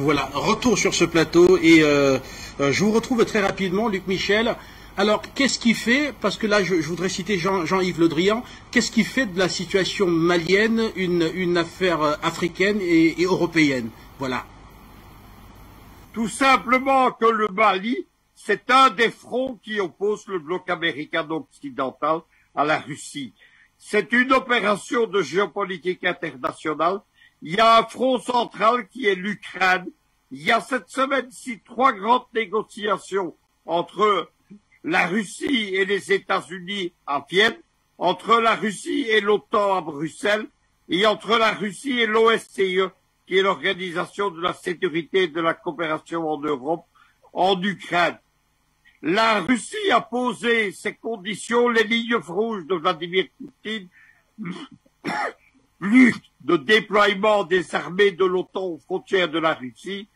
Voilà, retour sur ce plateau et je vous retrouve très rapidement, Luc Michel. Alors, qu'est-ce qui fait, parce que là je voudrais citer Jean-Yves Le Drian, qu'est-ce qui fait de la situation malienne une affaire africaine et européenne? Voilà. Tout simplement que le Mali, c'est un des fronts qui oppose le bloc américano-occidental à la Russie. C'est une opération de géopolitique internationale. Il y a un front central qui est l'Ukraine. Il y a cette semaine-ci 3 grandes négociations entre la Russie et les États-Unis à Vienne, entre la Russie et l'OTAN à Bruxelles, et entre la Russie et l'OSCE, qui est l'Organisation de la sécurité et de la coopération en Europe, en Ukraine. La Russie a posé ses conditions, les lignes rouges de Vladimir Poutine, plus de déploiement des armées de l'OTAN aux frontières de la Russie,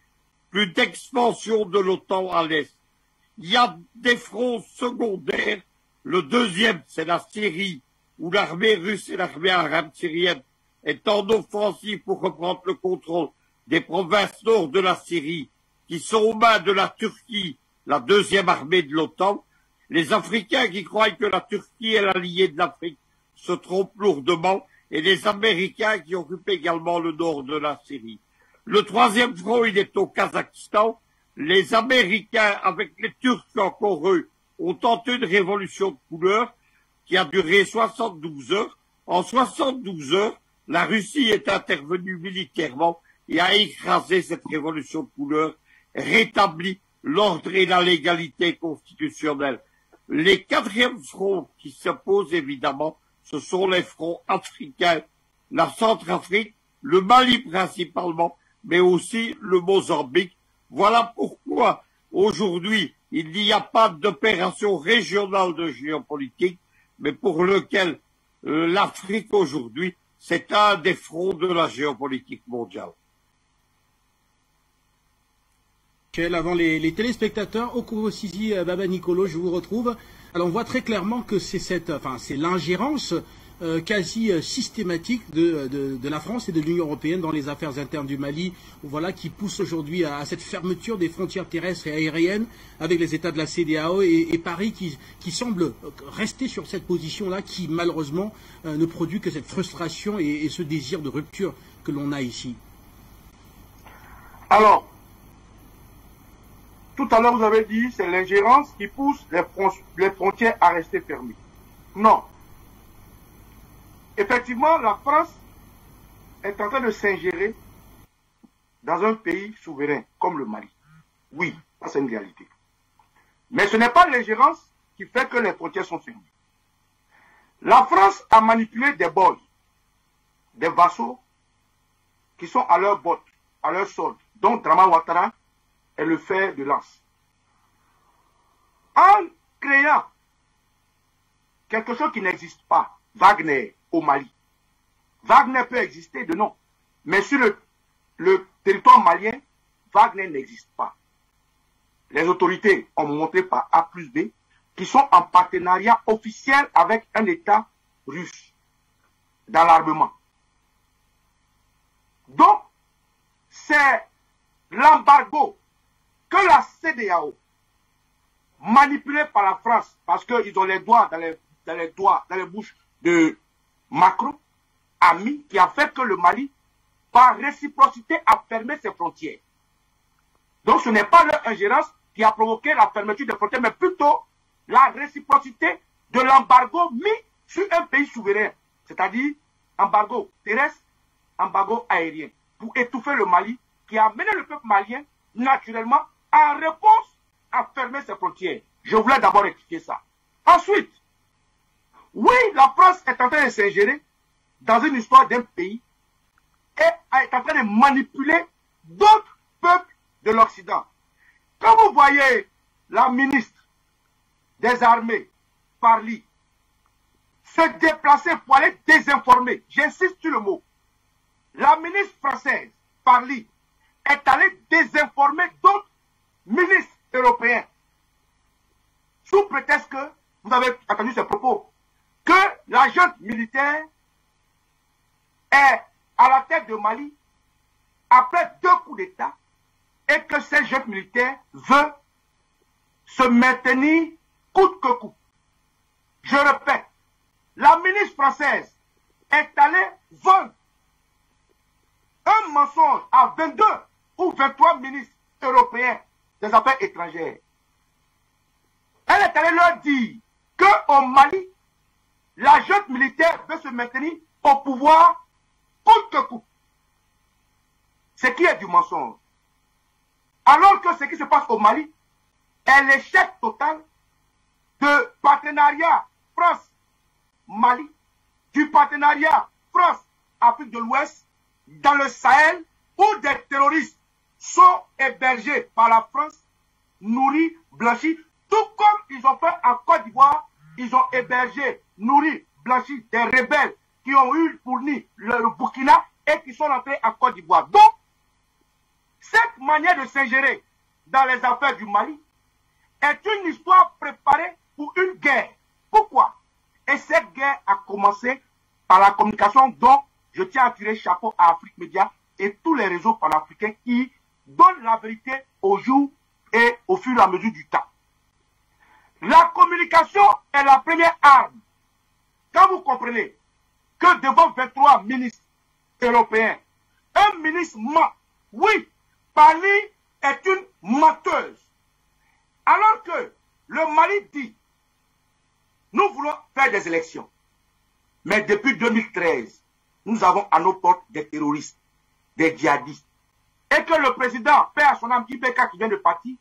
plus d'expansion de l'OTAN à l'Est. Il y a des fronts secondaires. Le deuxième, c'est la Syrie, où l'armée russe et l'armée arabe syrienne est en offensive pour reprendre le contrôle des provinces nord de la Syrie, qui sont aux mains de la Turquie, la deuxième armée de l'OTAN. Les Africains qui croient que la Turquie est l'allié de l'Afrique se trompent lourdement, et les Américains qui occupent également le nord de la Syrie. Le troisième front, il est au Kazakhstan. Les Américains, avec les Turcs encore eux, ont tenté une révolution de couleur qui a duré 72 heures. En 72 heures, la Russie est intervenue militairement et a écrasé cette révolution de couleur, rétabli l'ordre et la légalité constitutionnelle. Les quatrièmes fronts qui s'opposent évidemment, ce sont les fronts africains, la Centrafrique, le Mali principalement, mais aussi le Mozambique. Voilà pourquoi aujourd'hui il n'y a pas d'opération régionale de géopolitique, mais pour lequel l'Afrique aujourd'hui, c'est un des fronts de la géopolitique mondiale. Avant les téléspectateurs, Okoro Sisi, Baba Nicolo, je vous retrouve. Alors on voit très clairement que c'est l'ingérence quasi systématique de la France et de l'Union européenne dans les affaires internes du Mali, voilà, qui pousse aujourd'hui à cette fermeture des frontières terrestres et aériennes avec les États de la CEDEAO et Paris qui semble rester sur cette position-là qui malheureusement ne produit que cette frustration et ce désir de rupture que l'on a ici. Alors, tout à l'heure vous avez dit c'est l'ingérence qui pousse les frontières à rester fermées. Non. Effectivement, la France est en train de s'ingérer dans un pays souverain comme le Mali. Oui, ça c'est une réalité. Mais ce n'est pas l'ingérence qui fait que les frontières sont fermées. La France a manipulé des boys, des vassaux qui sont à leur botte, à leur solde, dont Draman Ouattara est le fer de lance. En créant quelque chose qui n'existe pas, Wagner au Mali. Wagner peut exister de nom, mais sur le territoire malien, Wagner n'existe pas. Les autorités ont montré par A plus B qu'ils sont en partenariat officiel avec un État russe dans l'armement. Donc, c'est l'embargo que la CEDEAO, manipulée par la France, parce qu'ils ont les doigts dans les bouches de Macron, a mis, qui a fait que le Mali, par réciprocité, a fermé ses frontières. Donc ce n'est pas leur ingérence qui a provoqué la fermeture des frontières, mais plutôt la réciprocité de l'embargo mis sur un pays souverain, c'est-à-dire embargo terrestre, embargo aérien, pour étouffer le Mali, qui a amené le peuple malien, naturellement, en réponse à fermer ses frontières. Je voulais d'abord expliquer ça. Ensuite, oui, la France est en train de s'ingérer dans une histoire d'un pays et est en train de manipuler d'autres peuples de l'Occident. Quand vous voyez la ministre des Armées, Parly, se déplacer pour aller désinformer, j'insiste sur le mot, la ministre française, Parly, est allée désinformer d'autres ministres européens, sous prétexte que, vous avez entendu ce propos, que la junte militaire est à la tête de Mali après 2 coups d'État et que ces jeunes militaires veulent se maintenir coûte que coûte. Je répète, la ministre française est allée vendre un mensonge à 22 ou 23 ministres européens des Affaires étrangères. Elle est allée leur dire qu'au Mali, la junte militaire veut se maintenir au pouvoir coûte que coûte. Ce qui est du mensonge. Alors que ce qui se passe au Mali est l'échec total de partenariat France-Mali, du partenariat France-Afrique de l'Ouest, dans le Sahel, où des terroristes sont hébergés par la France, nourris, blanchis, tout comme ils ont fait en Côte d'Ivoire, ils ont hébergé, nourris, blanchis des rebelles qui ont eu pour nid le Burkina et qui sont rentrés en Côte d'Ivoire. Donc, cette manière de s'ingérer dans les affaires du Mali est une histoire préparée pour une guerre. Pourquoi? Et cette guerre a commencé par la communication dont je tiens à tirer chapeau à Afrique Média et tous les réseaux panafricains qui donnent la vérité au jour et au fur et à mesure du temps. La communication est la première arme. Quand vous comprenez que devant 23 ministres européens, un ministre ment, oui, Pali est une menteuse. Alors que le Mali dit, nous voulons faire des élections. Mais depuis 2013, nous avons à nos portes des terroristes, des djihadistes. Et que le président, père à son âme, Ibeka qui vient de partir,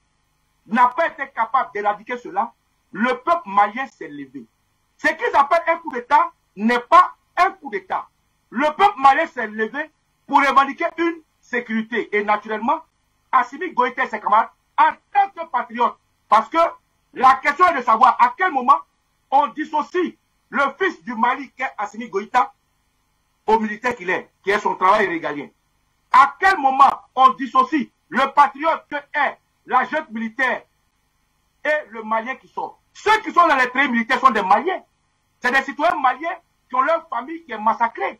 n'a pas été capable d'éradiquer cela, le peuple malien s'est levé. Ce qu'ils appellent un coup d'État n'est pas un coup d'État. Le peuple malien s'est levé pour revendiquer une sécurité. Et naturellement, Assimi Goïta et ses camarades, en tant que patriotes, parce que la question est de savoir à quel moment on dissocie le fils du Mali qu'est Assimi Goïta au militaire qu'il est, qui est son travail régalien. À quel moment on dissocie le patriote que est la junte militaire et le Malien qui sort. Ceux qui sont dans les trains militaires sont des Maliens. C'est des citoyens maliens qui ont leur famille qui est massacrée.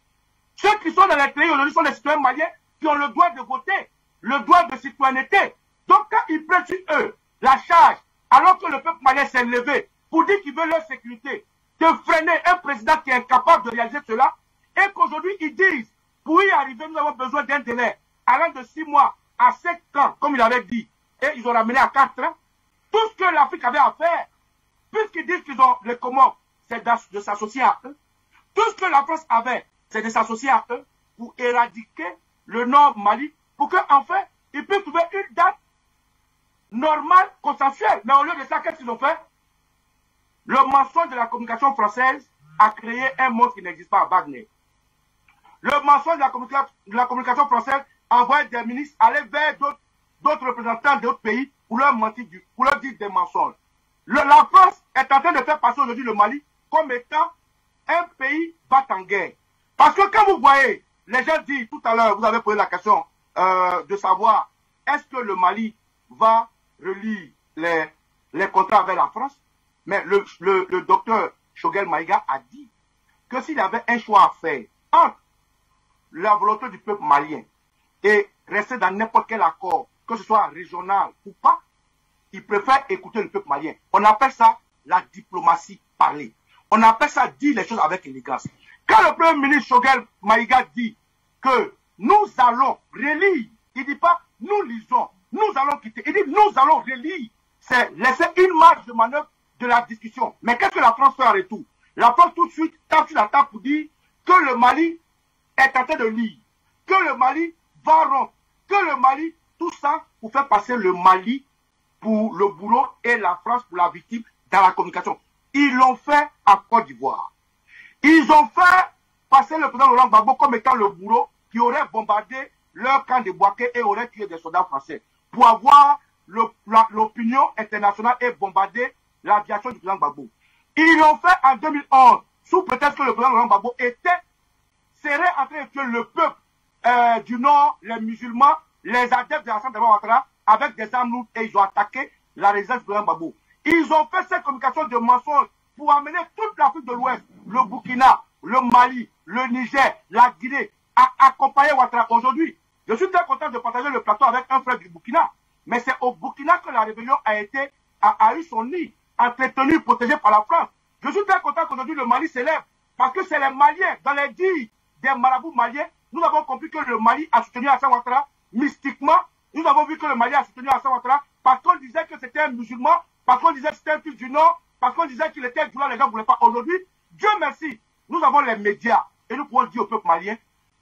Ceux qui sont dans les trains aujourd'hui sont des citoyens maliens qui ont le droit de voter, le droit de citoyenneté. Donc quand ils prennent sur eux la charge, alors que le peuple malien s'est levé pour dire qu'il veut leur sécurité, de freiner un président qui est incapable de réaliser cela, et qu'aujourd'hui ils disent, pour y arriver, nous avons besoin d'un délai allant de 6 mois à 5 ans, comme il avait dit, et ils ont ramené à 4 ans. Tout ce que l'Afrique avait à faire, puisqu'ils disent qu'ils ont les commandes, c'est de s'associer à eux. Tout ce que la France avait, c'est de s'associer à eux pour éradiquer le Nord Mali, pour qu'enfin, ils puissent trouver une date normale, consensuelle. Mais au lieu de ça, qu'est-ce qu'ils ont fait? Le mensonge de la communication française a créé un monde qui n'existe pas à Wagner. Le mensonge de la communication française a envoyé des ministres aller vers d'autres représentants d'autres pays pour leur mentir, pour leur dire des mensonges. La France est en train de faire passer aujourd'hui le Mali comme étant un pays bat en guerre. Parce que quand vous voyez, les gens disent tout à l'heure, vous avez posé la question de savoir est-ce que le Mali va relire les contrats avec la France. Mais le docteur Choguel Maïga a dit que s'il avait un choix à faire entre la volonté du peuple malien et rester dans n'importe quel accord, que ce soit régional ou pas, il préfère écouter le peuple malien. On appelle ça la diplomatie parlée. On appelle ça dire les choses avec élégance. Quand le premier ministre Choguel Maïga dit que nous allons relire, il ne dit pas nous lisons, nous allons quitter, il dit nous allons relire. C'est laisser une marge de manœuvre de la discussion. Mais qu'est-ce que la France fait en retour? La France tout de suite tape sur la table pour dire que le Mali est en train de lire, que le Mali va rompre, que le Mali, tout ça pour faire passer le Mali pour le boulot et la France pour la victime dans la communication. Ils l'ont fait à Côte d'Ivoire. Ils ont fait passer le président Laurent Gbagbo comme étant le bourreau qui aurait bombardé leur camp de Bouaké et aurait tué des soldats français pour avoir l'opinion internationale et bombarder l'aviation du président Gbagbo. Ils l'ont fait en 2011 sous prétexte que le président Laurent Gbagbo serait en train de tuer le peuple du Nord, les musulmans, les adeptes de l'Assemblée Ouattara avec des armes lourdes et ils ont attaqué la résidence du président Gbagbo. Ils ont fait cette communication de mensonges pour amener toute l'Afrique de l'Ouest, le Burkina, le Mali, le Niger, la Guinée, à accompagner Ouattara. Aujourd'hui, je suis très content de partager le plateau avec un frère du Burkina Mais c'est au Burkina que la rébellion a eu son nid, entretenu, protégé par la France. Je suis très content qu'aujourd'hui le Mali s'élève, parce que c'est les Maliens, dans les dires des marabouts maliens, nous avons compris que le Mali a soutenu Alassane Ouattara mystiquement. Nous avons vu que le Mali a soutenu Alassane Ouattara parce qu'on disait que c'était un musulman, parce qu'on disait que c'était un fils du Nord, parce qu'on disait qu'il était du Nord, les gens ne voulaient pas. Aujourd'hui, Dieu merci, nous avons les médias et nous pouvons dire au peuple malien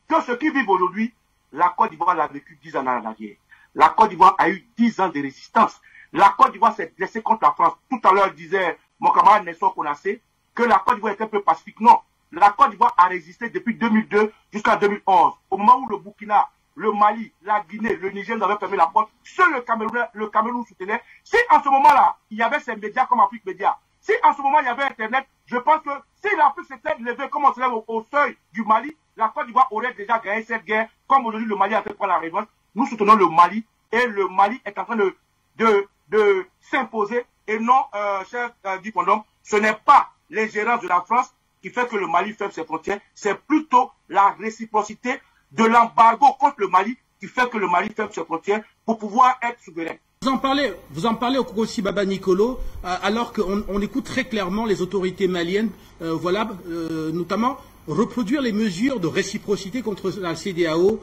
que ceux qui vivent aujourd'hui, la Côte d'Ivoire l'a vécu 10 ans en arrière. La Côte d'Ivoire a eu 10 ans de résistance. La Côte d'Ivoire s'est dressée contre la France. Tout à l'heure, disait mon camarade Nelson Konassé que la Côte d'Ivoire était un peu pacifique. Non, la Côte d'Ivoire a résisté depuis 2002 jusqu'à 2011. Au moment où le Burkina, le Mali, la Guinée, le Niger nous avaient fermé la porte, seul le Cameroun soutenait. Si en ce moment-là, il y avait ces médias comme Afrique Média, si en ce moment il y avait Internet, je pense que si l'Afrique s'était levée comme on se lève au seuil du Mali, la Côte d'Ivoire aurait déjà gagné cette guerre, comme aujourd'hui le Mali a fait prendre la revanche. Nous soutenons le Mali et le Mali est en train de s'imposer et non, cher Dupondom, ce n'est pas l'ingérence de la France qui fait que le Mali ferme ses frontières, c'est plutôt la réciprocité de l'embargo contre le Mali qui fait que le Mali ferme ses frontières pour pouvoir être souverain. Vous en parlez au Kourossi Baba Nicolo, alors qu'on écoute très clairement les autorités maliennes, notamment reproduire les mesures de réciprocité contre la CEDEAO,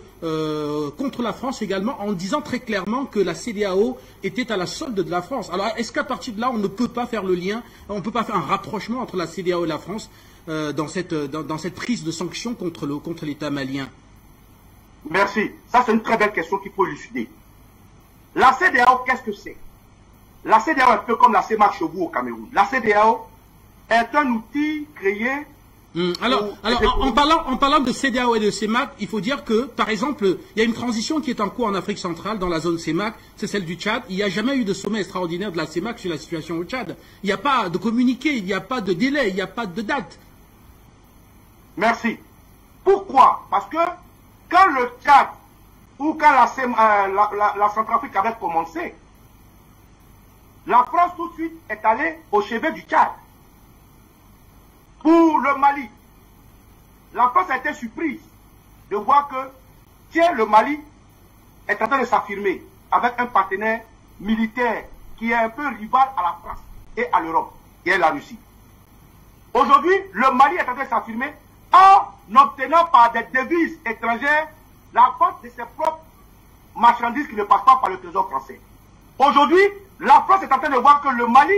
contre la France également, en disant très clairement que la CEDEAO était à la solde de la France. Alors, est-ce qu'à partir de là, on ne peut pas faire le lien, on ne peut pas faire un rapprochement entre la CEDEAO et la France dans cette prise de sanctions contre l'État malien? Merci. Ça, c'est une très belle question qu'il faut élucider. La CEDEAO, qu'est-ce que c'est? La CEDEAO est un peu comme la CEMAC chez vous au Cameroun. La CEDEAO est un outil créé... en parlant de CEDEAO et de CEMAC, il faut dire que, par exemple, il y a une transition qui est en cours en Afrique centrale, dans la zone CEMAC, c'est celle du Tchad. Il n'y a jamais eu de sommet extraordinaire de la CEMAC sur la situation au Tchad. Il n'y a pas de communiqué, il n'y a pas de délai, il n'y a pas de date. Merci. Pourquoi? Parce que quand le Tchad ou quand la Centrafrique avait commencé, la France tout de suite est allée au chevet du Tchad. Pour le Mali, la France a été surprise de voir que, tiens, le Mali est en train de s'affirmer avec un partenaire militaire qui est un peu rival à la France et à l'Europe, qui est la Russie. Aujourd'hui, le Mali est en train de s'affirmer en obtenant par des devises étrangères la vente de ses propres marchandises qui ne passent pas par le trésor français. Aujourd'hui, la France est en train de voir que le Mali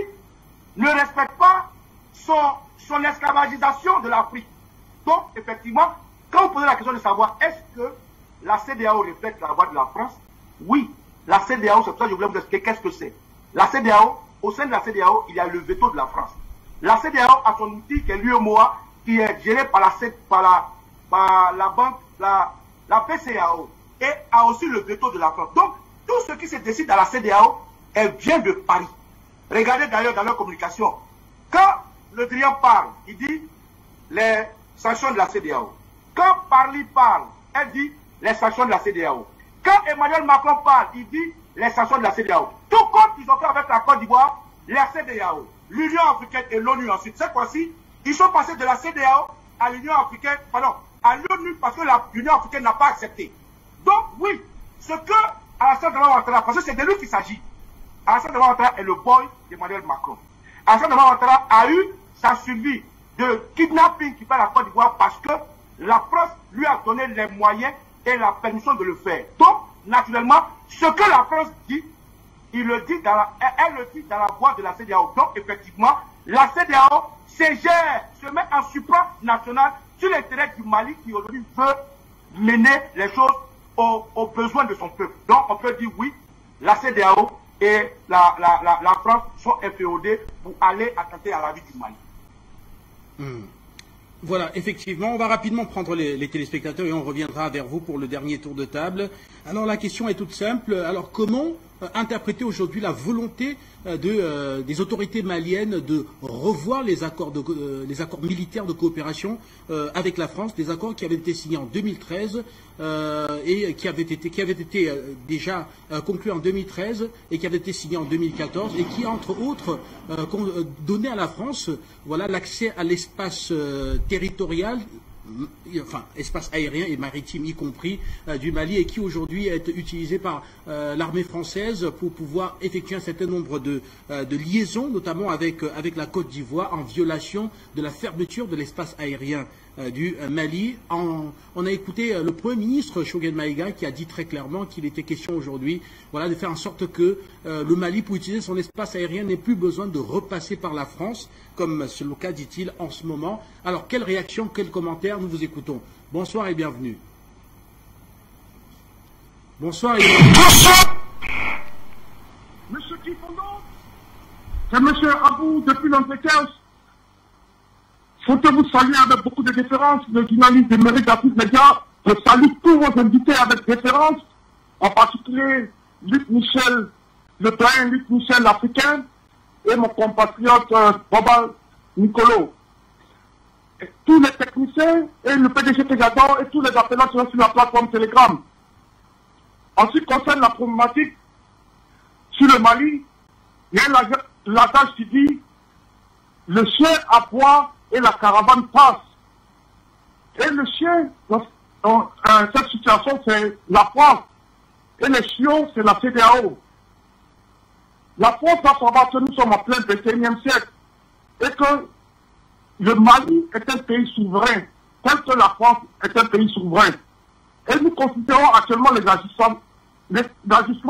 ne respecte pas son esclavagisation de l'Afrique. Donc, effectivement, quand vous posez la question de savoir est-ce que la CEDEAO reflète la voix de la France, oui, la CEDEAO, c'est pour ça que je voulais vous expliquer qu'est-ce que c'est. La CEDEAO, au sein de la CEDEAO, il y a le veto de la France. La CEDEAO a son outil qui est l'UEMOA, qui est géré par la banque, la PCAO, et a aussi le veto de la France. Donc, tout ce qui se décide à la CEDEAO, elle vient de Paris. Regardez d'ailleurs dans leur communication. Quand Le Drian parle, il dit les sanctions de la CEDEAO. Quand Parly parle, elle dit les sanctions de la CEDEAO. Quand Emmanuel Macron parle, il dit les sanctions de la CEDEAO. Tout comme ils ont fait avec la Côte d'Ivoire, la CEDEAO, l'Union africaine et l'ONU ensuite. Cette fois-ci, ils sont passés de la CEDEAO à l'Union africaine, pardon, à l'ONU parce que l'Union africaine n'a pas accepté. Donc oui, ce que Alassane Ouattara, parce que c'est de lui qu'il s'agit. Alassane Ouattara est le boy d'Emmanuel Macron. Alassane Ouattara a eu sa survie de kidnapping qui fait la Côte d'Ivoire parce que la France lui a donné les moyens et la permission de le faire. Donc, naturellement, ce que la France dit, elle le dit dans la voix de la CEDEAO. Donc, effectivement, la CEDEAO se met en supranational sur l'intérêt du Mali qui aujourd'hui veut mener les choses aux besoins de son peuple. Donc, on peut dire oui, la CEDEAO et la France sont inféodées pour aller attenter à la vie du Mali. Voilà, effectivement, on va rapidement prendre les téléspectateurs et on reviendra vers vous pour le dernier tour de table. Alors la question est toute simple. Alors comment interpréter aujourd'hui la volonté des autorités maliennes de revoir les accords militaires de coopération avec la France, des accords qui avaient été signés en 2013 et qui avaient été déjà conclus en 2013 et qui avaient été signés en 2014 et qui, entre autres, donnaient à la France l'accès à l'espace territorial espace aérien et maritime y compris du Mali, et qui aujourd'hui est utilisé par l'armée française pour pouvoir effectuer un certain nombre de liaisons, notamment avec la Côte d'Ivoire, en violation de la fermeture de l'espace aérien du Mali. On a écouté le Premier ministre Choguel Maïga qui a dit très clairement qu'il était question aujourd'hui de faire en sorte que le Mali, pour utiliser son espace aérien, n'ait plus besoin de repasser par la France, comme c'est le cas, dit-il, en ce moment. Alors, quelle réaction, quels commentaires? Nous vous écoutons. Bonsoir et bienvenue. Bonsoir et bienvenue. Bonsoir. Monsieur Kifondo, c'est Monsieur Abou depuis l'Angleterre. Faut que vous saluez avec beaucoup de déférence le journaliste de Mérite d'Afrique Média. Je salue tous vos invités avec déférence, en particulier Luc Michel, le doyen Luc Michel l'Africain, et mon compatriote Boba Nicolo. Et tous les techniciens et le PDG Tegador et tous les appelants sont sur la plateforme Telegram. En ce qui concerne la problématique sur le Mali, il y a l'adage qui dit le chien aboie et la caravane passe. Et le chien, dans cette situation, c'est la France. Et les chiots, c'est la CEDEAO. La France va savoir que nous sommes en plein 21e siècle. Et que le Mali est un pays souverain, tel que la France est un pays souverain. Et nous considérons actuellement les agissements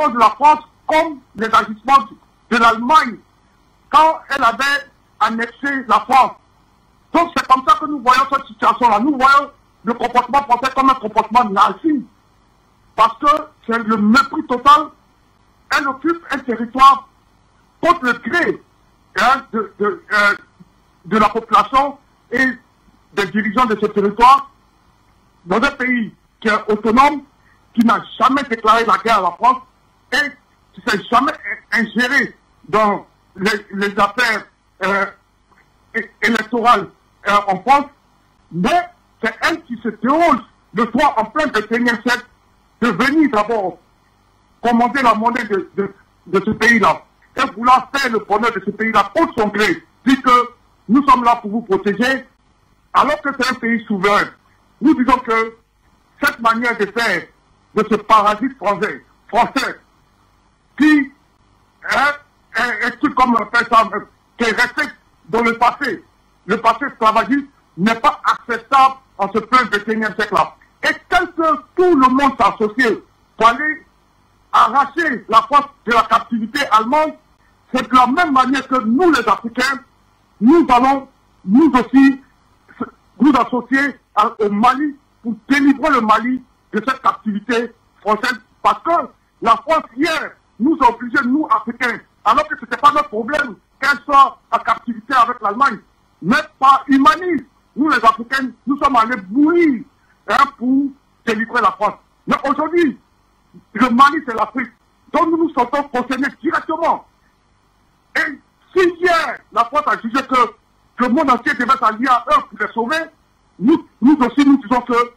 de la France comme les agissements de l'Allemagne quand elle avait annexé la France. Donc c'est comme ça que nous voyons cette situation-là. Nous voyons le comportement français comme un comportement nazi. Parce que c'est le mépris total. Elle occupe un territoire contre le gré de la population et des dirigeants de ce territoire dans un pays qui est autonome, qui n'a jamais déclaré la guerre à la France et qui ne s'est jamais ingéré dans les affaires électorales en France, mais c'est elle qui se déroule de toi en plein 21e siècle de venir d'abord commander la monnaie de ce pays-là et vouloir faire le bonheur de ce pays-là contre son gré, dit que nous sommes là pour vous protéger, alors que c'est un pays souverain. Nous disons que cette manière de faire de ce parasite français qui est comme on appelle ça, qui est resté dans le passé esclavagiste, n'est pas acceptable en ce plein 21e siècle-là. Et tel que tout le monde s'associe pour aller arracher la France de la captivité allemande, c'est de la même manière que nous, les Africains, nous allons nous aussi nous associer au Mali pour délivrer le Mali de cette captivité française. Parce que la France, hier, nous a obligés, nous, Africains, alors que ce n'était pas notre problème qu'elle soit en captivité avec l'Allemagne, mais pas humaniste. Nous, les Africains, nous sommes allés bouillir pour délivrer la France. Mais aujourd'hui, le Mali, c'est l'Afrique. Donc nous nous sentons concernés directement. Et si hier, la France a jugé que le monde entier devait s'allier à eux pour les sauver, nous aussi, nous disons que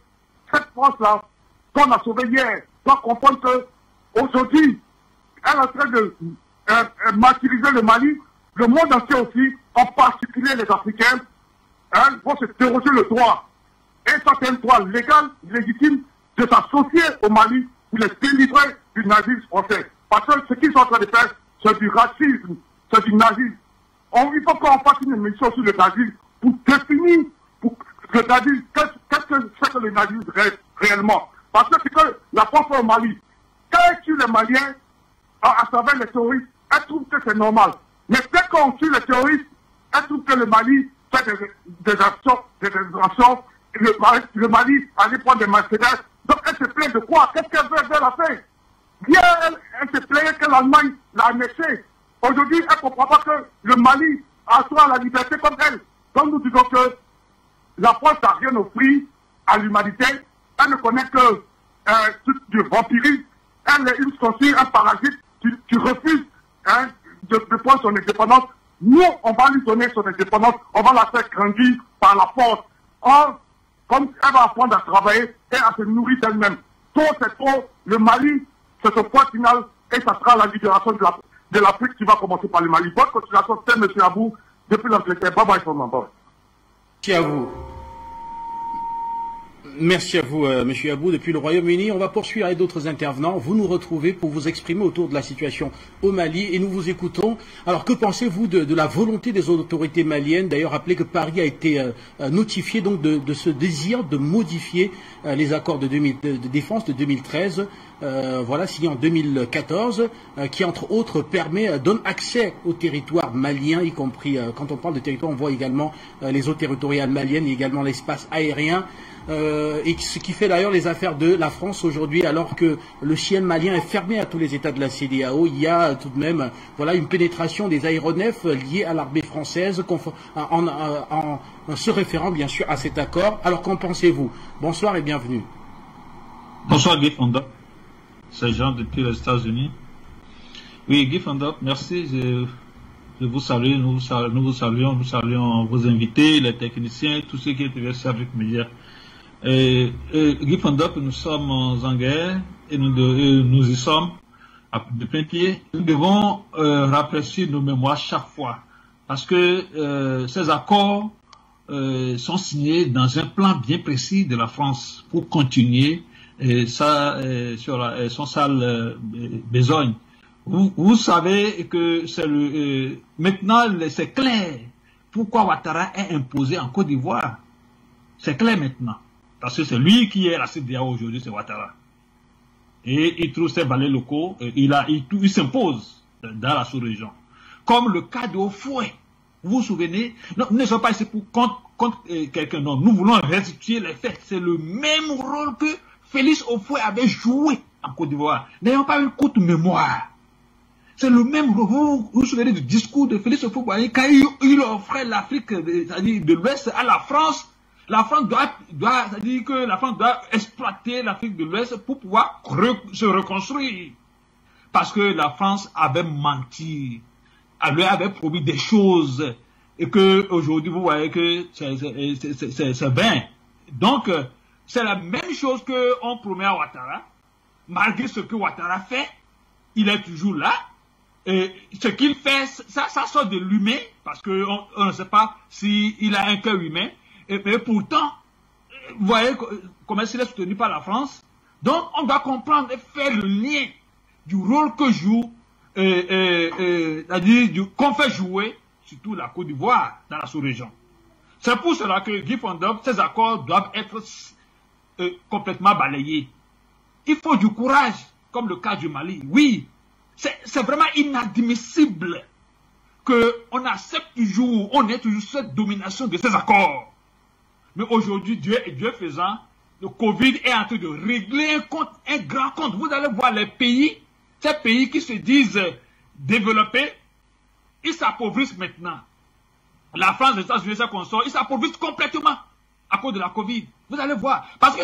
cette France-là, qu'on a sauvée hier, doit comprendre qu'aujourd'hui, elle est en train de martyriser le Mali. Le monde entier aussi, en particulier les Africains, vont se déroger le droit. Et ça, c'est un droit légal, légitime, de s'associer au Mali pour les délivrer du nazisme français. Parce que ce qu'ils sont en train de faire, c'est du racisme, c'est du nazisme. Il faut qu'on fasse une émission sur le nazisme pour définir le nazisme, qu'est-ce que c'est que le nazisme réellement. Parce que c'est que la France au Mali, quand elle tue les Maliens, à travers les terroristes, elle trouve que c'est normal. Mais dès qu'on tue les terroristes, elle trouve que le Mali fait des actions, le Mali allait prendre des Mercedes. Donc elle se plaint de quoi? Qu'est-ce qu'elle veut faire la fin? Hier, elle se plaignait que l'Allemagne l'a annexé. Aujourd'hui, elle ne comprend pas que le Mali a droit à la liberté comme elle. Donc nous disons que la France n'a rien offert à l'humanité. Elle ne connaît que du vampirisme. Elle est une sorcière, un parasite. Tu refuses de prendre son indépendance. Nous, on va lui donner son indépendance. On va la faire grandir par la force. Or, comme elle va apprendre à travailler et à se nourrir d'elle-même. Tout c'est trop. Le Mali, c'est son point final et ça sera la libération de l'Afrique qui va commencer par le Mali. Bonne continuation, c'est M. Abou, depuis l'Angleterre. Bye bye, son membre. Merci à vous. Merci à vous, Monsieur Abou, depuis le Royaume-Uni. On va poursuivre avec d'autres intervenants. Vous nous retrouvez pour vous exprimer autour de la situation au Mali et nous vous écoutons. Alors, que pensez-vous de la volonté des autorités maliennes? D'ailleurs, rappelez que Paris a été notifié donc de ce désir de modifier les accords de défense de 2013, voilà, signé en 2014, qui entre autres donne accès au territoire malien, y compris quand on parle de territoire, on voit également les eaux territoriales maliennes et également l'espace aérien. Et ce qui fait d'ailleurs les affaires de la France aujourd'hui, alors que le ciel malien est fermé à tous les États de la CEDEAO. Il y a tout de même voilà, une pénétration des aéronefs liés à l'armée française en se référant bien sûr à cet accord. Alors qu'en pensez-vous? Bonsoir et bienvenue. Bonsoir Guy Fonda, c'est Jean depuis les États-Unis. Oui Guy Fonda, merci. Je vous salue, nous vous saluons vos invités, les techniciens, tous ceux qui étaient avec médias. Guy Fondop, nous sommes en guerre et nous y sommes de plein pied. Nous devons rafraîchir nos mémoires chaque fois parce que ces accords sont signés dans un plan bien précis de la France pour continuer sur son sale besogne. Vous savez que c'est maintenant c'est clair pourquoi Ouattara est imposé en Côte d'Ivoire. C'est clair maintenant. Parce que c'est lui qui est la CEDEAO aujourd'hui, c'est Ouattara. Et il trouve ses valets locaux, il s'impose dans la sous-région. Comme le cas de Houphouët. Vous vous souvenez? Non, nous ne sommes pas ici contre quelqu'un d'autre. Nous voulons restituer les faits. C'est le même rôle que Félix Houphouët avait joué en Côte d'Ivoire. N'ayons pas une courte mémoire. C'est le même rôle. Vous vous souvenez du discours de Félix Houphouët quand il offrait l'Afrique, c'est-à-dire de l'Ouest à la France. La France c'est-à-dire que la France doit exploiter l'Afrique de l'Ouest pour pouvoir se reconstruire. Parce que la France avait menti, elle avait promis des choses, et que aujourd'hui vous voyez que c'est vain. Donc, c'est la même chose qu'on promet à Ouattara, malgré ce que Ouattara fait, il est toujours là, et ce qu'il fait, ça sort de l'humain, parce qu'on ne sait pas s'il a un cœur humain. Mais pourtant, vous voyez comment il est soutenu par la France. Donc, on doit comprendre et faire le lien du rôle que joue, c'est-à-dire qu'on fait jouer, surtout la Côte d'Ivoire, dans la sous-région. C'est pour cela que Guy Fondop, ces accords doivent être complètement balayés. Il faut du courage, comme le cas du Mali. Oui, c'est vraiment inadmissible qu'on accepte toujours, on ait toujours cette domination de ces accords. Mais aujourd'hui, Dieu faisant, le Covid est en train de régler un grand compte. Vous allez voir les pays, ces pays qui se disent développés, ils s'appauvrissent maintenant. La France, les États-Unis, ça consort, ils s'appauvrissent complètement à cause de la Covid. Vous allez voir. Parce que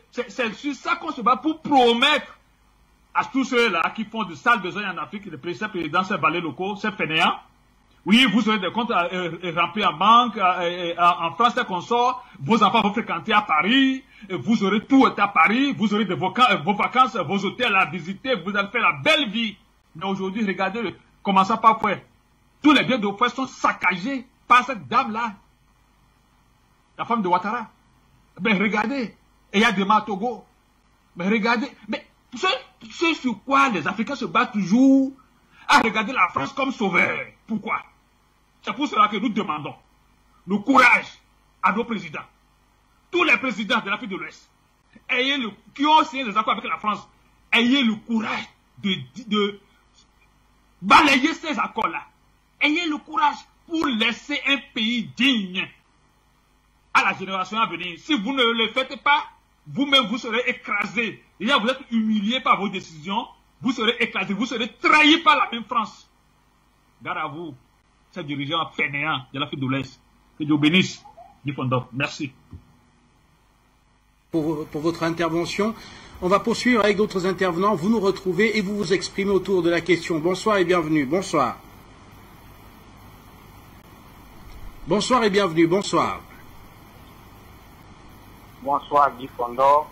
c'est sur ça qu'on se bat pour promettre à tous ceux-là qui font de sales besoins en Afrique, les présidents, ces valets locaux, ces fainéants. Oui, vous aurez des comptes remplis en banque, en France, c'est qu'on sort, vos enfants vont fréquenter à Paris, vous aurez tout à Paris, vous aurez vos vacances, vos hôtels à visiter, vous allez faire la belle vie. Mais aujourd'hui, regardez, commençons par quoi? Tous les biens de Houphouët sont saccagés par cette dame-là, la femme de Ouattara. Mais regardez, et il y a des Togo. Mais regardez, mais ce sur quoi les Africains se battent toujours à regarder la France comme sauveur. Pourquoi? C'est pour cela que nous demandons le courage à nos présidents. Tous les présidents de l'Afrique de l'Ouest, qui ont signé des accords avec la France, ayez le courage de balayer ces accords-là. Ayez le courage pour laisser un pays digne à la génération à venir. Si vous ne le faites pas, vous-même vous serez écrasés. Déjà, vous êtes humiliés par vos décisions, vous serez écrasés, vous serez trahis par la même France. Garde à vous, ces dirigeants fainéants de l'Afrique de l'Ouest. Que Dieu bénisse. Merci. Pour votre intervention. On va poursuivre avec d'autres intervenants. Vous nous retrouvez et vous vous exprimez autour de la question. Bonsoir et bienvenue. Bonsoir. Bonsoir et bienvenue. Bonsoir. Bonsoir Guy Fondor,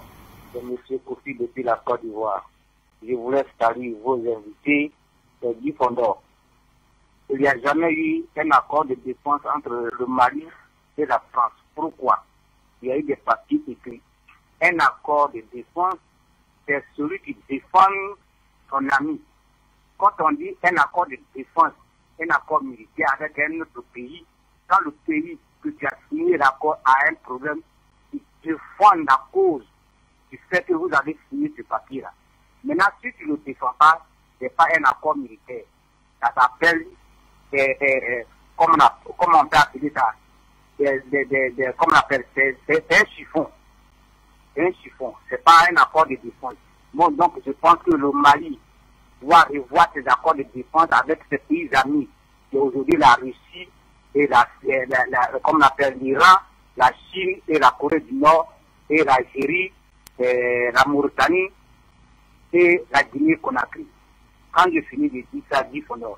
c'est M. Kofi depuis la Côte d'Ivoire. Je voulais saluer vos invités, c'est Guy Fondor. Il n'y a jamais eu un accord de défense entre le Mali et la France. Pourquoi? Il y a eu des papiers écrits. un accord de défense, c'est celui qui défend son ami. Quand on dit un accord de défense, un accord militaire avec un autre pays, quand le pays que tu as signé l'accord a un problème, il défend la cause du fait que vous avez signé ce papier-là. Maintenant, si tu ne le défends pas, ce n'est pas un accord militaire. Ça s'appelle, comment on peut appeler ça, comment on appelle, c'est un chiffon. C'est un chiffon. Ce n'est pas un accord de défense. Bon, donc, je pense que le Mali doit revoir ses accords de défense avec ses pays amis. Et aujourd'hui, la Russie et comme on appelle l'Iran, la Chine et la Corée du Nord et l'Algérie, la Mauritanie et la Guinée-Conakry. Quand je finis de dire ça, Guy Fondor,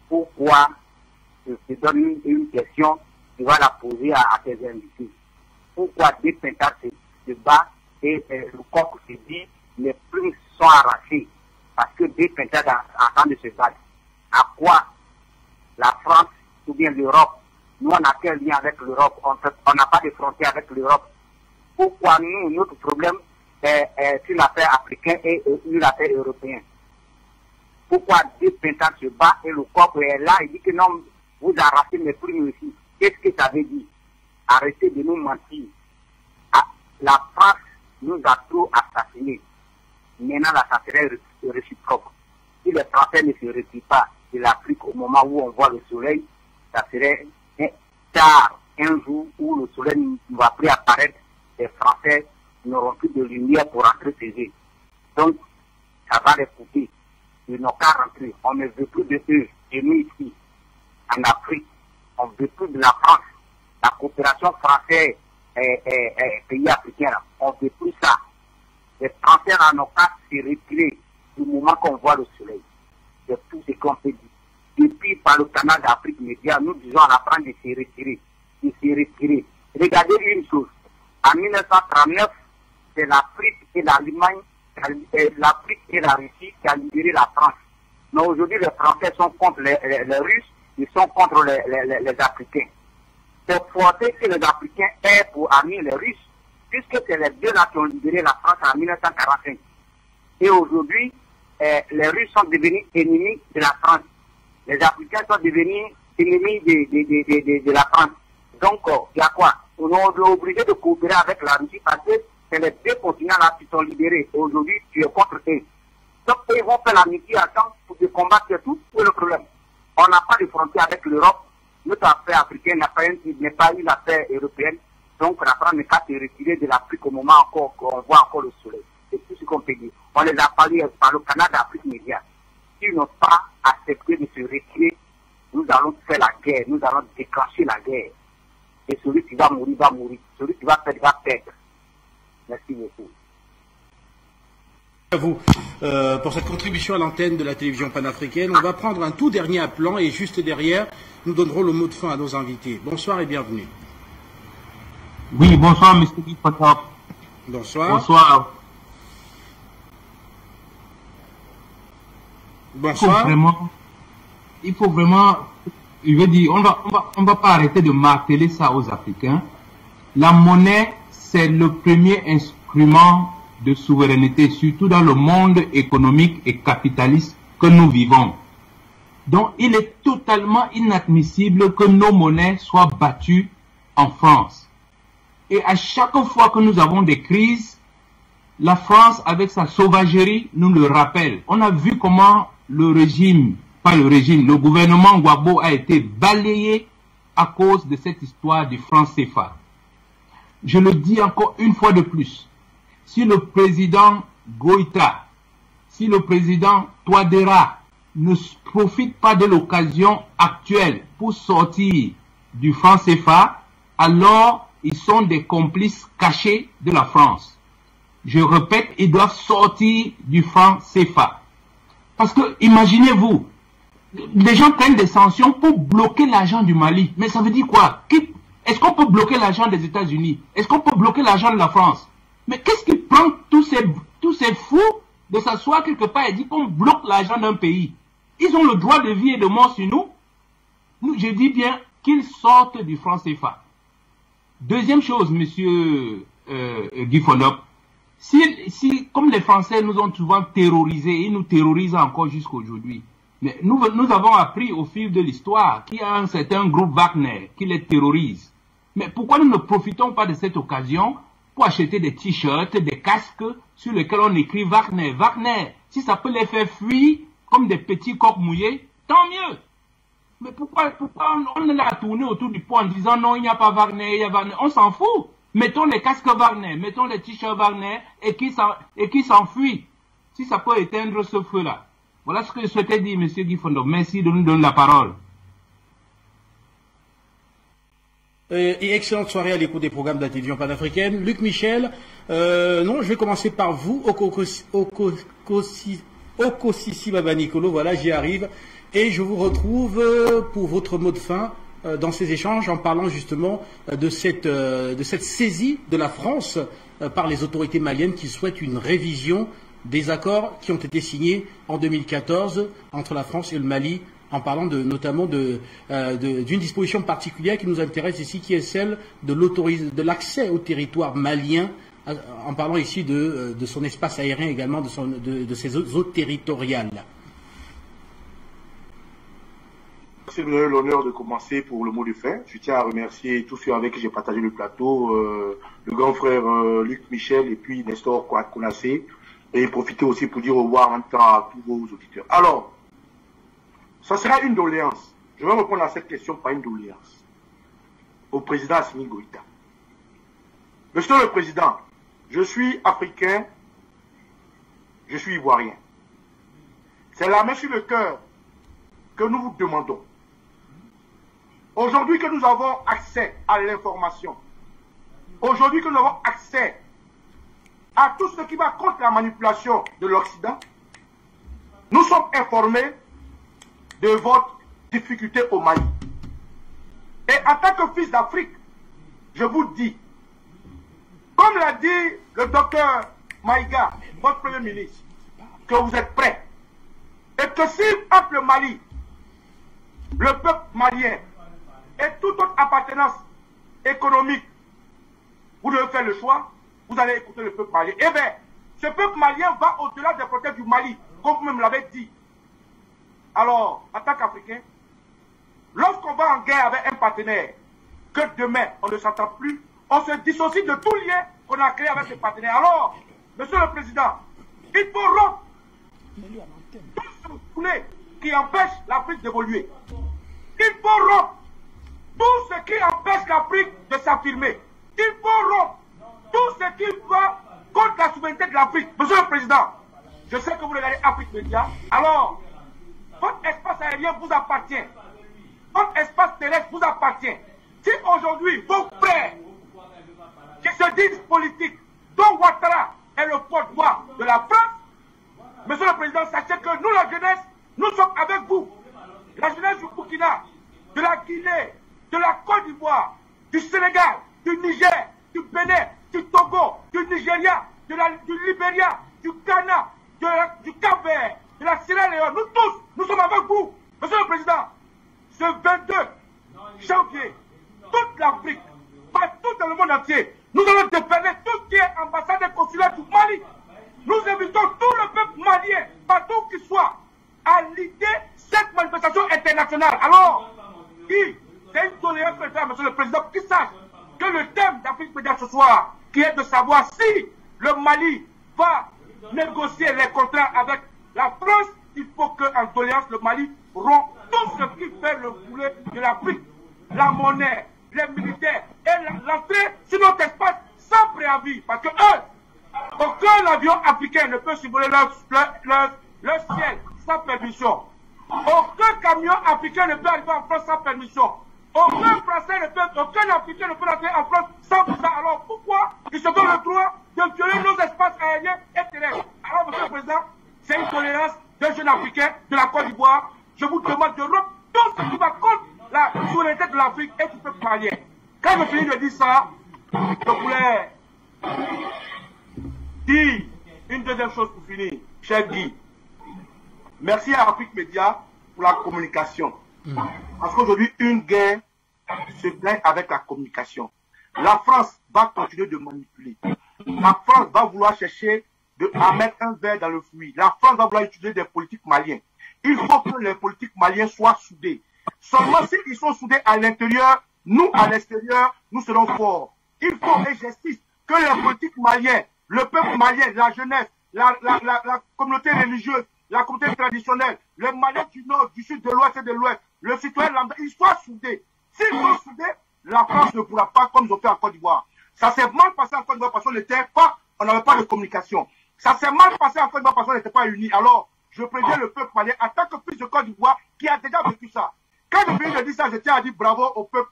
pourquoi je te donne une question, tu vas la poser à tes invités. Pourquoi des Pentas se battent et le coq se dit, les plumes sont arrachées parce que des Pentas en train de se battre. À quoi la France ou bien l'Europe, nous on a quel lien avec l'Europe, on n'a pas de frontières avec l'Europe. Pourquoi nous, notre problème est sur l'affaire africaine et sur l'affaire européenne? Pourquoi deux Pentas se battent et le coq est là, il dit que non, vous arrachez mes plumes aussi. Qu'est-ce que ça veut dire? Arrêtez de nous mentir. La France nous a trop assassinés. Maintenant, ça serait réciproque. Si les Français ne se retirent pas de l'Afrique au moment où on voit le soleil, ça serait tard, un jour où le soleil ne va plus apparaître, les Français n'auront plus de lumière pour rentrer chez eux. Donc, ça va les couper. Ils n'ont qu'à rentrer. On ne veut plus de eux. Et nous ici, en Afrique, on ne veut plus de la France. La coopération française pays africains, on ne veut plus ça. Les Français n'ont qu'à se retirer du moment qu'on voit le soleil. C'est tout ce qu'on peut dire. Depuis par le canal d'Afrique Média, nous disons à la France de se retirer. De se retirer. Regardez une chose. En 1939, c'est l'Afrique et l'Allemagne, l'Afrique et la Russie qui a libéré la France. Mais aujourd'hui, les Français sont contre les Russes, ils sont contre les Africains. C'est forcé que les Africains aient pour amis les Russes, puisque c'est les deux là qui ont libéré la France en 1945. Et aujourd'hui, les Russes sont devenus ennemis de la France. Les Africains sont devenus ennemis de la France. Donc, il y a quoi? On est obligé de coopérer avec la Russie parce que c'est les deux continents là qui sont libérés. Aujourd'hui, tu es contre eux. Donc, ils vont faire l'amitié à temps pour te combattre tout. Où est le problème? On n'a pas de frontière avec l'Europe. Notre affaire africaine n'est pas une affaire européenne. Donc, la France n'est qu'à se retirer de l'Afrique au moment encore qu'on voit encore le soleil. C'est tout ce qu'on peut dire. On les a parlé par le canal d'Afrique Média. S'ils n'ont pas accepté de se retirer, nous allons faire la guerre. Nous allons déclencher la guerre. Et celui qui va mourir, va mourir. Celui qui va perdre, va perdre. Merci beaucoup. À vous pour cette contribution à l'antenne de la télévision panafricaine. On va prendre un tout dernier appelant et juste derrière, nous donnerons le mot de fin à nos invités. Bonsoir et bienvenue. Oui, bonsoir, M. Guy Fondor. Bonsoir. Bonsoir. Bonsoir. Il faut vraiment, je veux dire, on va pas arrêter de marteler ça aux Africains. La monnaie, c'est le premier instrument de souveraineté, surtout dans le monde économique et capitaliste que nous vivons. Donc, il est totalement inadmissible que nos monnaies soient battues en France. Et à chaque fois que nous avons des crises, la France, avec sa sauvagerie, nous le rappelle. On a vu comment le gouvernement Gbagbo a été balayé à cause de cette histoire du franc CFA. Je le dis encore une fois de plus. Si le président Goïta, si le président Touadéra ne profite pas de l'occasion actuelle pour sortir du franc CFA, alors ils sont des complices cachés de la France. Je répète, ils doivent sortir du franc CFA. Parce que, imaginez-vous, les gens prennent des sanctions pour bloquer l'argent du Mali. Mais ça veut dire quoi? Est-ce qu'on peut bloquer l'argent des États-Unis? Est-ce qu'on peut bloquer l'argent de la France? Mais qu'est-ce qui prend tous ces fous de s'asseoir quelque part et dire qu'on bloque l'argent d'un pays? Ils ont le droit de vie et de mort sur nous. Je dis bien qu'ils sortent du franc CFA. Deuxième chose, monsieur Guy Fondop, si, comme les Français nous ont souvent terrorisés, ils nous terrorisent encore jusqu'à aujourd'hui. Mais nous avons appris au fil de l'histoire qu'il y a un certain groupe Wagner qui les terrorise. Mais pourquoi nous ne profitons pas de cette occasion pour acheter des t-shirts, des casques sur lesquels on écrit Wagner, Wagner. Si ça peut les faire fuir comme des petits coqs mouillés, tant mieux. Mais pourquoi on l'a tourné autour du pot en disant non, il n'y a pas Wagner, il y a Wagner. On s'en fout. Mettons les casques Wagner, mettons les t-shirts Wagner et qui s'enfuit. Si ça peut éteindre ce feu-là. Voilà ce que je souhaitais dire, M. Guy Fondop. Merci de nous donner la parole. Et excellente soirée à l'écoute des programmes de la télévision panafricaine. Luc Michel, non, je vais commencer par vous, Okosisi Baba Nicolo, voilà, j'y arrive. Et je vous retrouve pour votre mot de fin dans ces échanges en parlant justement de cette saisie de la France par les autorités maliennes qui souhaitent une révision des accords qui ont été signés en 2014 entre la France et le Mali, en parlant notamment d'une disposition particulière qui nous intéresse ici, qui est celle de l'accès au territoire malien, en parlant ici de son espace aérien également, de ses eaux territoriales. C'est l'honneur de commencer pour le mot de fin. Je tiens à remercier tous ceux avec qui j'ai partagé le plateau, le grand frère Luc Michel et puis Nestor Konassé, et profiter aussi pour dire au revoir en même temps à tous vos auditeurs. Alors, ça sera une doléance. Je vais répondre à cette question par une doléance au président Assimi Goïta. Monsieur le Président, je suis africain, je suis ivoirien. C'est la main sur le cœur que nous vous demandons. Aujourd'hui que nous avons accès à l'information, aujourd'hui que nous avons accès à tout ce qui va contre la manipulation de l'Occident, nous sommes informés de votre difficulté au Mali. Et en tant que fils d'Afrique, je vous dis, comme l'a dit le docteur Maïga, votre Premier ministre, que vous êtes prêts. Et que si entre le Mali, le peuple malien et toute autre appartenance économique, vous devez faire le choix, vous allez écouter le peuple malien. Eh bien, ce peuple malien va au-delà des frontières du Mali, comme vous me l'avez dit. Alors, en tant qu'Africain, lorsqu'on va en guerre avec un partenaire, que demain on ne s'entend plus, on se dissocie de tout lien qu'on a créé avec ce partenaire. Alors, Monsieur le Président, il faut rompre tout ce poulet qui empêche l'Afrique d'évoluer. Il faut rompre tout ce qui empêche l'Afrique de s'affirmer. Il faut rompre tout ce qui va contre la souveraineté de l'Afrique. Monsieur le Président, je sais que vous regardez Afrique Média. Alors, votre espace aérien vous appartient. Votre espace terrestre vous appartient. Si aujourd'hui, vos frères qui se disent politiques, dont Ouattara est le porte-voix de la France, Monsieur le Président, sachez que nous, la jeunesse, nous sommes avec vous. La jeunesse du Burkina, de la Guinée, de la Côte d'Ivoire, du Sénégal, du Niger, du Bénin, du Togo, du Nigeria, du Libéria, du Ghana, du Cap-Vert, de la Sierra Leone, nous tous, nous sommes avec vous. Monsieur le Président, ce 22 janvier, toute l'Afrique, partout dans le monde entier, nous allons déferler tout ce qui est ambassade et consulat du Mali. Nous invitons tout le peuple malien, partout qu'il soit, à l'idée cette manifestation internationale. Alors, c'est une doléance que je fais à Monsieur le Président, qu'il sache que le thème d'Afrique Média ce soir, qui est de savoir si le Mali va négocier les contrats avec la France, il faut qu'en doléance, le Mali rompt tout ce qui fait le poulet de l'Afrique, la monnaie, les militaires et l'entrée sur notre espace sans préavis. Parce que eux, aucun avion africain ne peut survoler leur ciel sans permission. Aucun camion africain ne peut arriver en France sans permission. Aucun Français ne peut, aucun Africain ne peut entrer en France sans visa. Alors pourquoi ils se donnent le droit de violer nos espaces aériens et terrestres? Alors, Monsieur le Président, c'est une tolérance des jeunes Africains de la Côte d'Ivoire. Je vous demande de rompre tout ce qui va contre la souveraineté de l'Afrique et du peuple malien. Quand je finis de dire ça, je voulais dire une deuxième chose pour finir, cher Guy. Merci à Afrique Média pour la communication. Parce qu'aujourd'hui, une guerre se gagne avec la communication. La France va continuer de manipuler. La France va vouloir chercher à mettre un verre dans le fruit. La France va vouloir utiliser des politiques maliens. Il faut que les politiques maliens soient soudés. Seulement s'ils sont soudés à l'intérieur, nous, à l'extérieur, nous serons forts. Il faut, et j'insiste, que les politiques maliens, le peuple malien, la jeunesse, la communauté religieuse, la communauté traditionnelle, les Maliens du Nord, du Sud, de l'Ouest et de l'Ouest, le citoyen lambda, ils soient soudés. S'ils sont soudés, la France ne pourra pas, comme ils ont fait en Côte d'Ivoire. Ça s'est mal passé en Côte d'Ivoire parce qu'on n'avait pas de communication. Ça s'est mal passé en Côte d'Ivoire parce qu'on n'était pas unis. Alors, je préviens le peuple malien, en tant que fils de Côte d'Ivoire, qui a déjà vécu ça. Quand je dis ça, je tiens à dire bravo au peuple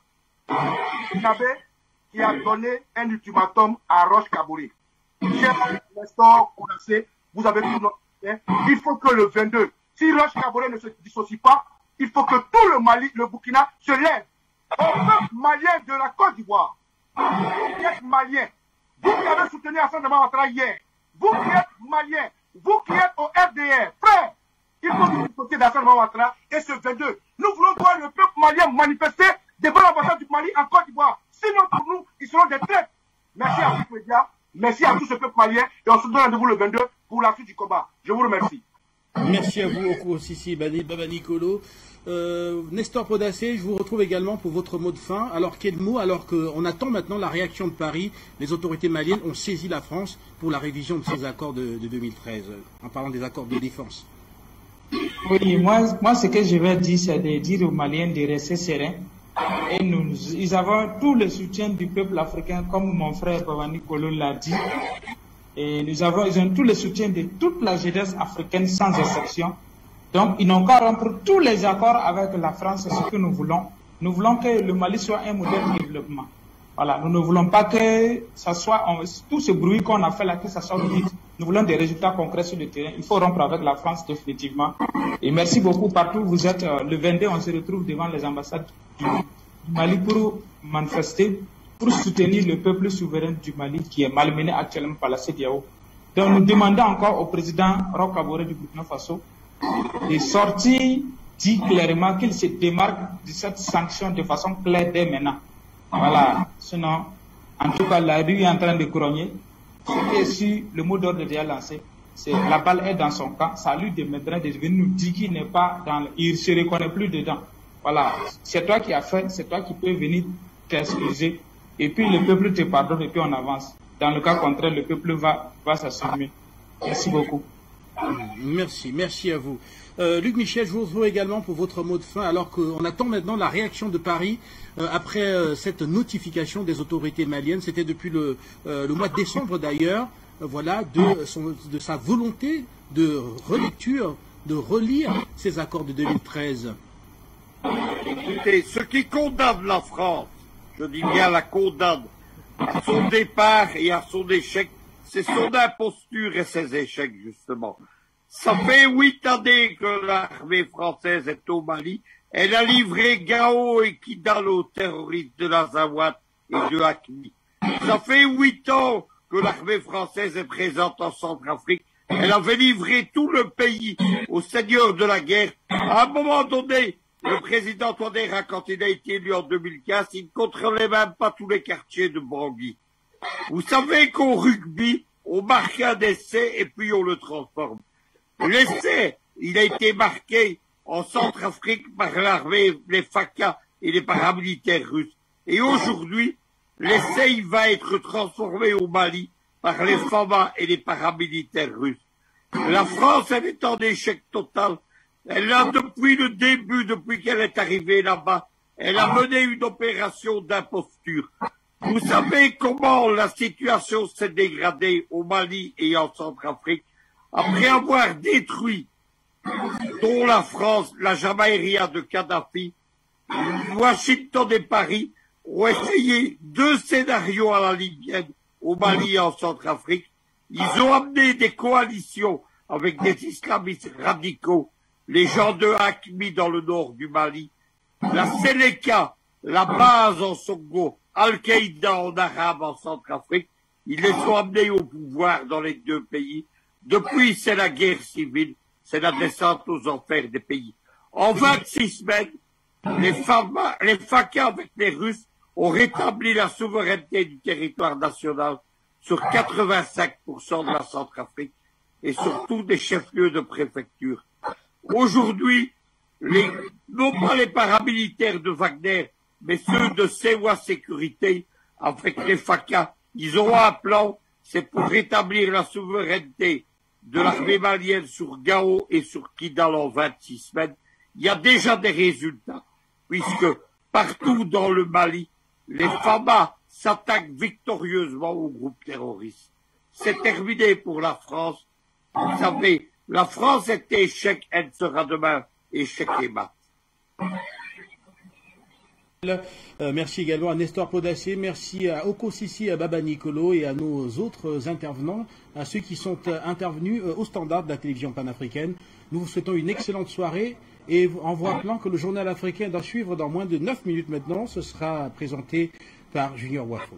qui a donné un ultimatum à Roch-Kaboré. Cher Nestor Konassé, vous avez tout notre soutien. Il faut que le 22, si Roch-Kaboré ne se dissocie pas, il faut que tout le Mali, le Burkina, se lève. Au peuple malien de la Côte d'Ivoire, vous qui êtes malien, vous qui avez soutenu Assane Ouattara hier, vous qui êtes malien, vous qui êtes au FDR, frère, il faut que vous soutieniez d'Assane Ouattara et ce 22. Nous voulons voir le peuple malien manifester devant l'ambassade du Mali en Côte d'Ivoire. Sinon, pour nous, ils seront des traîtres. Merci à vous, médias. Merci à tout ce peuple malien. Et on se donne rendez-vous le 22 pour la suite du combat. Je vous remercie. Merci à vous, Oko Sissi Baba Nicolo. Nestor Podassé, je vous retrouve également pour votre mot de fin. Alors, quel mot, alors qu'on attend maintenant la réaction de Paris, les autorités maliennes ont saisi la France pour la révision de ces accords de 2013, en parlant des accords de défense. Oui, moi ce que je vais dire, c'est de dire aux Maliens de rester sereins. Et ils avons tout le soutien du peuple africain, comme mon frère Baba Nicolo l'a dit. Et ils ont tout le soutien de toute la jeunesse africaine sans exception. Donc, ils n'ont qu'à rompre tous les accords avec la France, c'est ce que nous voulons. Nous voulons que le Mali soit un modèle de développement. Voilà, nous ne voulons pas que ça soit, tout ce bruit qu'on a fait là, que ça soit vite. Nous voulons des résultats concrets sur le terrain. Il faut rompre avec la France définitivement. Et merci beaucoup partout. Vous êtes le 22, on se retrouve devant les ambassades du Mali pour manifester, pour soutenir le peuple souverain du Mali qui est malmené actuellement par la CEDEAO. Donc nous demandons encore au président Roch-Kaboré du Burkina Faso de sortir, dit clairement qu'il se démarque de cette sanction de façon claire dès maintenant. Voilà. Sinon, en tout cas, la rue est en train de grogner. Et si le mot d'ordre est déjà lancé, la balle est dans son camp, ça lui demeure de venir nous dire qu'il n'est pas il ne se reconnaît plus dedans. Voilà. C'est toi qui as fait, c'est toi qui peux venir t'excuser. Et puis le peuple te pardonne et puis on avance. Dans le cas contraire, le peuple va s'assumer. Merci beaucoup. Merci à vous. Luc Michel, je vous retrouve également pour votre mot de fin, alors qu'on attend maintenant la réaction de Paris après cette notification des autorités maliennes. C'était depuis le mois de décembre d'ailleurs, voilà, de sa volonté de relecture, de relire ces accords de 2013. Écoutez, ce qui condamne la France, je dis bien la condamne, à son départ et à son échec, c'est son imposture et ses échecs, justement. Ça fait 8 années que l'armée française est au Mali. Elle a livré Gao et Kidal aux terroristes de l'Azawad et de Hakmi. Ça fait 8 ans que l'armée française est présente en Centrafrique. Elle avait livré tout le pays aux seigneurs de la guerre. À un moment donné, le président Touadéra, quand il a été élu en 2015, il ne contrôlait même pas tous les quartiers de Bangui. Vous savez qu'au rugby, on marque un essai et puis on le transforme. L'essai, il a été marqué en Centrafrique par l'armée, les FACA et les paramilitaires russes. Et aujourd'hui, l'essai, il va être transformé au Mali par les FAMA et les paramilitaires russes. La France, elle est en échec total. Elle a, depuis le début, depuis qu'elle est arrivée là-bas, elle a mené une opération d'imposture. Vous savez comment la situation s'est dégradée au Mali et en Centrafrique après avoir détruit, dont la France, la Jamaïria de Kadhafi, Washington et Paris ont essayé 2 scénarios à la libyenne au Mali et en Centrafrique. Ils ont amené des coalitions avec des islamistes radicaux, les gens de Hakmi dans le nord du Mali, la Séléka, la base en Songo, Al-Qaïda en arabe en Centrafrique. Ils les ont amenés au pouvoir dans les 2 pays. Depuis, c'est la guerre civile, c'est la descente aux enfers des pays. En 26 semaines, les FACA avec les Russes ont rétabli la souveraineté du territoire national sur 85% de la Centrafrique et sur tous des chefs-lieux de préfecture. Aujourd'hui, non pas les paramilitaires de Wagner, mais ceux de Sewa Sécurité, avec les FACA, ils ont un plan, c'est pour rétablir la souveraineté de l'armée malienne sur Gao et sur Kidal en 26 semaines. Il y a déjà des résultats, puisque partout dans le Mali, les FAMA s'attaquent victorieusement aux groupes terroristes. C'est terminé pour la France. Vous savez, la France était échec, elle sera demain échec et mat. Merci également à Nestor Podacé, merci à Oko Sissi, à Baba Nicolo et à nos autres intervenants, à ceux qui sont intervenus au standard de la télévision panafricaine. Nous vous souhaitons une excellente soirée et en vous rappelant que le journal africain doit suivre dans moins de 9 minutes maintenant. Ce sera présenté par Junior Wafo.